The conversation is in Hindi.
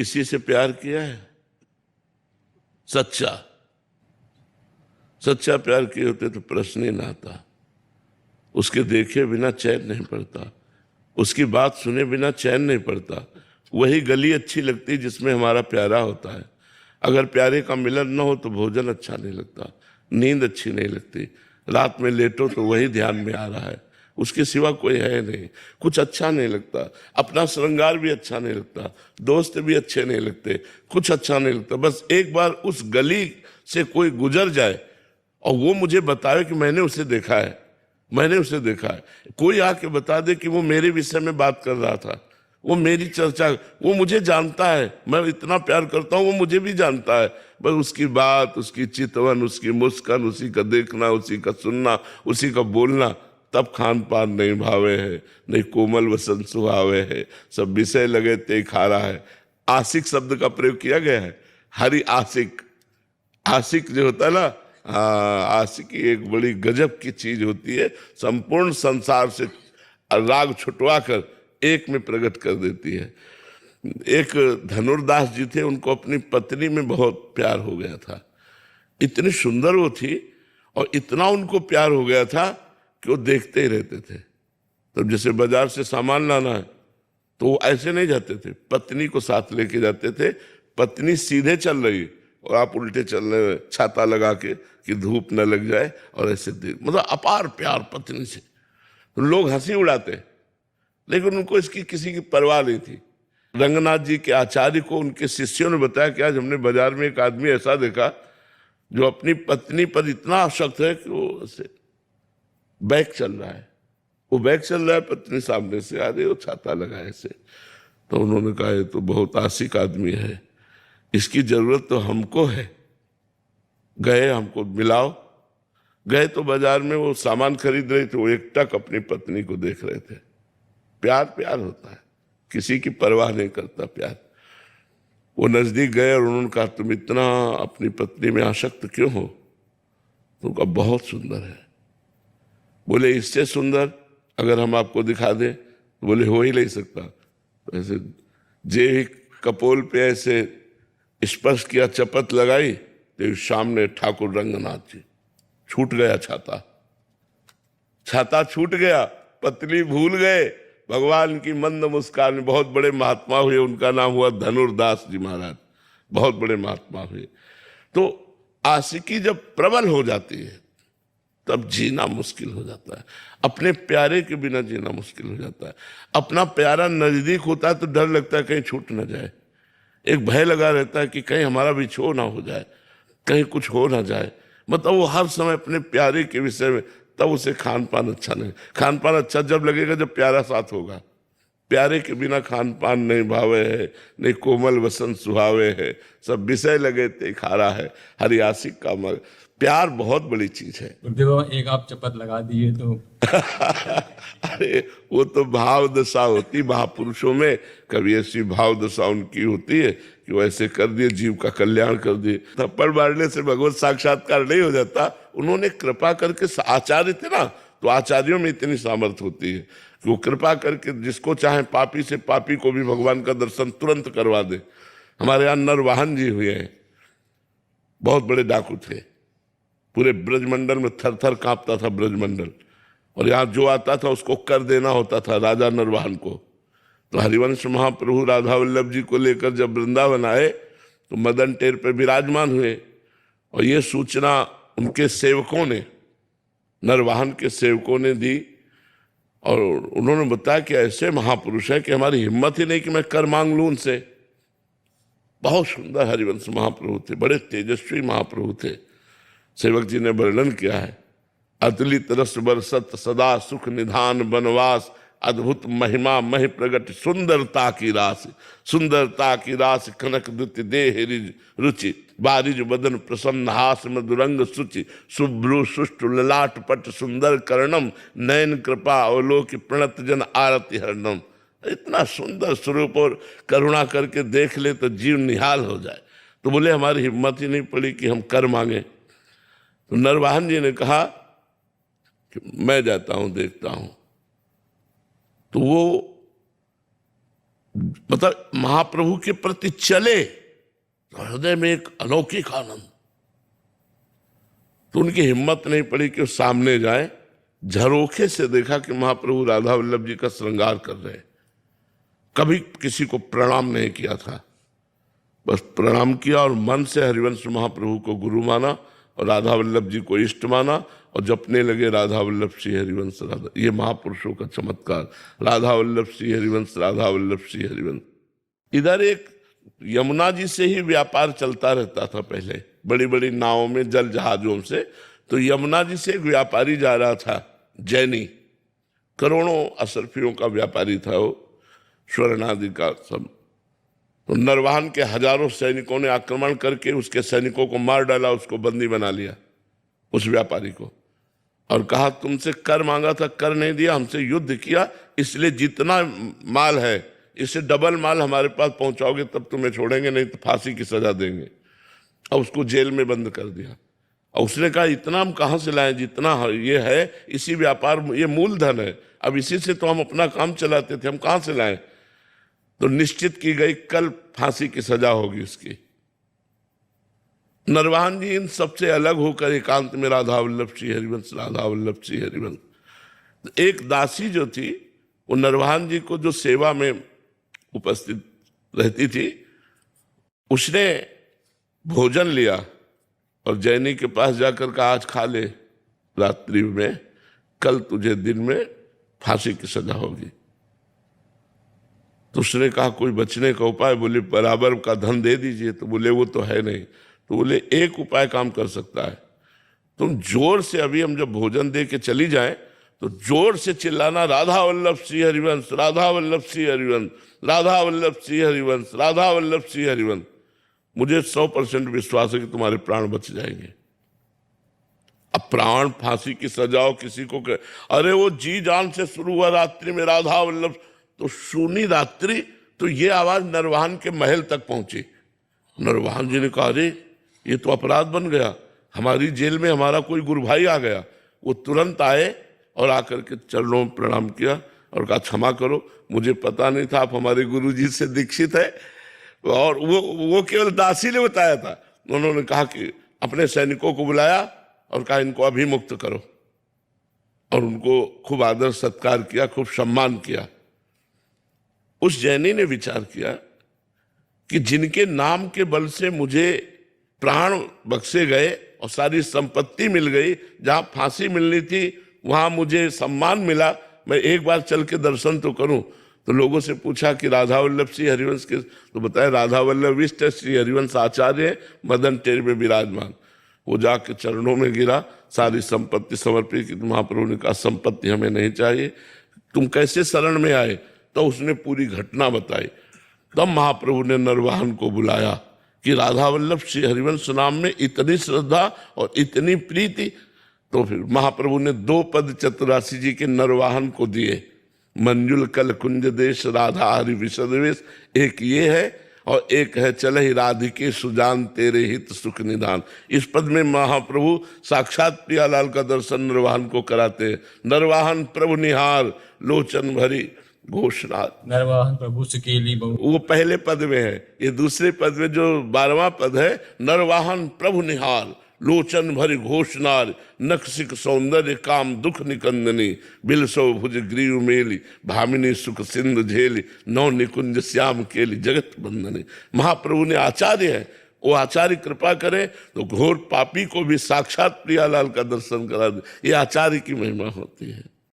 इसी से प्यार किया है? सच्चा सच्चा प्यार किए होते तो प्रश्न ही ना आता। उसके देखे बिना चैन नहीं पड़ता, उसकी बात सुने बिना चैन नहीं पड़ता। वही गली अच्छी लगती जिसमें हमारा प्यारा होता है। अगर प्यारे का मिलन न हो तो भोजन अच्छा नहीं लगता, नींद अच्छी नहीं लगती, रात में लेटो तो वही ध्यान में आ रहा है, उसके सिवा कोई है नहीं, कुछ अच्छा नहीं लगता। अपना श्रृंगार भी अच्छा नहीं लगता, दोस्त भी अच्छे नहीं लगते, कुछ अच्छा नहीं लगता। बस एक बार उस गली से कोई गुजर जाए और वो मुझे बताए कि मैंने उसे देखा है, मैंने उसे देखा है। कोई आके बता दे कि वो मेरे विषय में बात कर रहा था, वो मेरी चर्चा, वो मुझे जानता है, मैं इतना प्यार करता हूँ, वो मुझे भी जानता है। बस उसकी बात, उसकी चितवन, उसकी मुस्कान, उसी का देखना, उसी का सुनना, उसी का बोलना, तब खान पान नहीं भावे है, नहीं कोमल वसन सुहावे है, सब विषय लगे ते खारा है। आशिक शब्द का प्रयोग किया गया है। हरि आशिक, आशिक जो होता है ना, आशिकी एक बड़ी गजब की चीज होती है, संपूर्ण संसार से राग छुटवा कर एक में प्रकट कर देती है। एक धनुर्दास जी थे, उनको अपनी पत्नी में बहुत प्यार हो गया था। इतनी सुंदर वो थी और इतना उनको प्यार हो गया था कि वो देखते ही रहते थे। तो जैसे बाजार से सामान लाना है तो वो ऐसे नहीं जाते थे, पत्नी को साथ लेके जाते थे। पत्नी सीधे चल रही और आप उल्टे चल रहे, छाता लगा के कि धूप न लग जाए, और ऐसे देख, मतलब अपार प्यार पत्नी से। तो लोग हंसी उड़ाते, लेकिन उनको इसकी किसी की परवाह नहीं थी। रंगनाथ जी के आचार्य को उनके शिष्यों ने बताया कि आज हमने बाजार में एक आदमी ऐसा देखा जो अपनी पत्नी पर इतना आसक्त है कि वो ऐसे बैग चल रहा है, वो बैग चल रहा है, पत्नी सामने से आ रही है, वो छाता लगाए से। तो उन्होंने कहा ये तो बहुत आशिक आदमी है, इसकी जरूरत तो हमको है, गए हमको मिलाओ। गए तो बाजार में वो सामान खरीद रहे थे, वो एकटक अपनी पत्नी को देख रहे थे। प्यार प्यार होता है, किसी की परवाह नहीं करता प्यार। वो नजदीक गए और उन्होंने कहा तुम इतना अपनी पत्नी में आसक्त क्यों हो? तो कहा बहुत सुंदर है। बोले इससे सुंदर अगर हम आपको दिखा दें? तो बोले हो ही नहीं सकता। तो ऐसे जे कपोल पे ऐसे स्पर्श किया, चपत लगाई, तो सामने ठाकुर रंगनाथ जी। छूट गया छाता, छाता छूट गया, पत्नी भूल गए। भगवान की मंद मुस्कान, बहुत बड़े महात्मा हुए, उनका नाम हुआ धनुर्दास जी महाराज, बहुत बड़े महात्मा हुए। तो आशिकी जब प्रबल हो जाती है तब जीना मुश्किल हो जाता है, अपने प्यारे के बिना जीना मुश्किल हो जाता है। अपना प्यारा नजदीक होता है तो डर लगता है कहीं छूट ना जाए, एक भय लगा रहता है कि कहीं हमारा बिछोह ना हो जाए, कहीं कुछ हो ना जाए। मतलब वो हर समय अपने प्यारे के विषय में, तब उसे खान पान अच्छा नहीं। खान पान अच्छा जब लगेगा जब प्यारा साथ होगा। प्यारे के बिना खान पान नहीं भावे है, नहीं कोमल वसन सुहावे है, सब विषय लगे ते खारा है, हरि आशिक का मग। प्यार बहुत बड़ी चीज है। देखो एक आप चपत लगा दिए तो अरे वो तो भाव दशा होती महापुरुषों में, कभी ऐसी भाव दशा उनकी होती है कि वो ऐसे कर दिए, जीव का कल्याण कर दिए। थप्पड़ मारने से भगवत साक्षात्कार नहीं हो जाता। उन्होंने कृपा करके, आचार्य थे ना, तो आचार्यों में इतनी सामर्थ्य होती है कि वो कृपा करके जिसको चाहे पापी से पापी को भी भगवान का दर्शन तुरंत करवा दे। हमारे यहाँ नरवाहन जी हुए हैं, बहुत बड़े डाकू थे, पूरे ब्रजमंडल में थर थर कांपता था ब्रजमंडल, और यहाँ जो आता था उसको कर देना होता था राजा नरवाहन को। तो हरिवंश महाप्रभु राधा वल्लभ जी को लेकर जब वृंदावन आए तो मदन टेर पे विराजमान हुए, और ये सूचना उनके सेवकों ने, नरवाहन के सेवकों ने दी, और उन्होंने बताया कि ऐसे महापुरुष है कि हमारी हिम्मत ही नहीं कि मैं कर मांग लूं उनसे। बहुत सुंदर हरिवंश महाप्रभु थे, बड़े तेजस्वी महाप्रभु थे। सेवक जी ने वर्णन किया है, अतुलित रस बरसत सदा सुख निधान बनवास, अद्भुत महिमा महि प्रगट सुंदरता की रास, सुंदरता की रास कनक दुति देह रुचि, बारिज बदन प्रसन्न हास मधुरंग सुचि, शुभ्रु सुष्टु ललाट पट सुंदर कर्णम, नयन कृपा अवलोक प्रणत जन आरति हरणम। इतना सुंदर स्वरूप, और करुणा करके देख ले तो जीव निहाल हो जाए। तो बोले हमारी हिम्मत ही नहीं पड़ी कि हम कर मांगे। तो नरवाहन जी ने कहा कि मैं जाता हूं देखता हूं। तो वो मतलब महाप्रभु के प्रति चले तो हृदय में एक अलौकिक आनंद। तो उनकी हिम्मत नहीं पड़ी कि वो सामने जाए। झरोखे से देखा कि महाप्रभु राधा वल्लभ जी का श्रृंगार कर रहे हैं। कभी किसी को प्रणाम नहीं किया था, बस प्रणाम किया और मन से हरिवंश महाप्रभु को गुरु माना और राधा वल्लभ जी को इष्ट माना और जपने लगे राधा वल्लभ श्री हरिवंश राधा। ये महापुरुषों का चमत्कार, राधा वल्लभ श्री हरिवंश, राधा वल्लभ श्री हरिवंश। इधर एक यमुना जी से ही व्यापार चलता रहता था पहले, बड़ी बड़ी नावों में, जल जहाजों से। तो यमुना जी से एक व्यापारी जा रहा था, जैनी, करोड़ों असरफियों का व्यापारी था वो, स्वर्ण आदि का सब। तो नरवाहन के हजारों सैनिकों ने आक्रमण करके उसके सैनिकों को मार डाला, उसको बंदी बना लिया, उस व्यापारी को, और कहा तुमसे कर मांगा था, कर नहीं दिया, हमसे युद्ध किया, इसलिए जितना माल है इससे डबल माल हमारे पास पहुंचाओगे तब तुम्हें छोड़ेंगे, नहीं तो फांसी की सजा देंगे। और उसको जेल में बंद कर दिया। और उसने कहा इतना हम कहाँ से लाएं, जितना ये है इसी व्यापार, ये मूलधन है, अब इसी से तो हम अपना काम चलाते थे, हम कहाँ से लाएं। तो निश्चित की गई कल फांसी की सजा होगी उसकी। नरवाहन जी इन सबसे अलग होकर एकांत में राधा वल्लभ श्री हरिवंश, राधा वल्लभ श्री हरिवंश। तो एक दासी जो थी वो नरवाहन जी को जो सेवा में उपस्थित रहती थी, उसने भोजन लिया और जैनी के पास जाकर कहा आज खा ले रात्रि में, कल तुझे दिन में फांसी की सजा होगी। तो उसने कहा कोई बचने का उपाय? बोले बराबर का धन दे दीजिए। तो बोले वो तो है नहीं। तो बोले एक उपाय काम कर सकता है, तुम जोर से, अभी हम जब भोजन दे के चली जाएं तो जोर से चिल्लाना राधा वल्लभ श्री हरिवंश, राधा वल्लभ श्री हरिवंश, राधा वल्लभ श्री हरिवंश, राधा वल्लभ श्री हरिवंश। मुझे 100% विश्वास है कि तुम्हारे प्राण बच जाएंगे। अब प्राण फांसी की सजाओ किसी को अरे वो जी जान से शुरू हुआ रात्रि में राधा वल्लभ, तो सुनी रात्रि, तो ये आवाज नरवाहन के महल तक पहुंची। नरवाहन जी ने कहा अरे ये तो अपराध बन गया, हमारी जेल में हमारा कोई गुरु भाई आ गया। वो तुरंत आए और आकर के चरणों में प्रणाम किया और कहा क्षमा करो, मुझे पता नहीं था आप हमारे गुरु जी से दीक्षित है। और वो केवल दासी ने बताया था। उन्होंने कहा कि अपने सैनिकों को बुलाया और कहा इनको अभी मुक्त करो, और उनको खूब आदर सत्कार किया, खूब सम्मान किया। उस जैनी ने विचार किया कि जिनके नाम के बल से मुझे प्राण बख्शे गए और सारी संपत्ति मिल गई, जहां फांसी मिलनी थी वहां मुझे सम्मान मिला, मैं एक बार चल के दर्शन तो करूं। तो लोगों से पूछा कि राधा वल्लभ श्री हरिवंश के, तो बताया राधा वल्लभ इष्ट श्री हरिवंश आचार्य मदन टेर में विराजमान। वो जाके चरणों में गिरा, सारी संपत्ति समर्पित की। महाप्रभु ने कहा संपत्ति हमें नहीं चाहिए, तुम कैसे शरण में आए? तो उसने पूरी घटना बताई। तब महाप्रभु ने नरवाहन को बुलाया कि राधा वल्लभ श्री हरिवंश नाम में इतनी श्रद्धा और इतनी प्रीति। तो फिर महाप्रभु ने 2 पद चतुरासी जी के नरवाहन को दिए, मंजुल कल कुंज देश राधा हरि विशदवेश। एक ये है और एक है चलहि राधिके सुजान तेरे हित सुख निदान। इस पद में महाप्रभु साक्षात प्रियालाल का दर्शन नरवाहन को कराते हैं। नरवाहन प्रभु निहार लोचन भरी घोषणा। नरवाहन प्रभु सुकेली बहु, वो पहले पद में है। ये दूसरे पद में जो 12वां पद है, नरवाहन प्रभु निहार लोचन भरी घोषणार, नखसिक सौंदर्य काम दुख निकंदनी, बिलसो भुज ग्रीव मेली, भामिनी सुख सिंधु झेली, नौ निकुंज श्याम केली जगत बंदनी। महाप्रभु ने आचार्य है, वो आचार्य कृपा करे तो घोर पापी को भी साक्षात प्रियालाल का दर्शन करा दे। ये आचार्य की महिमा होती है।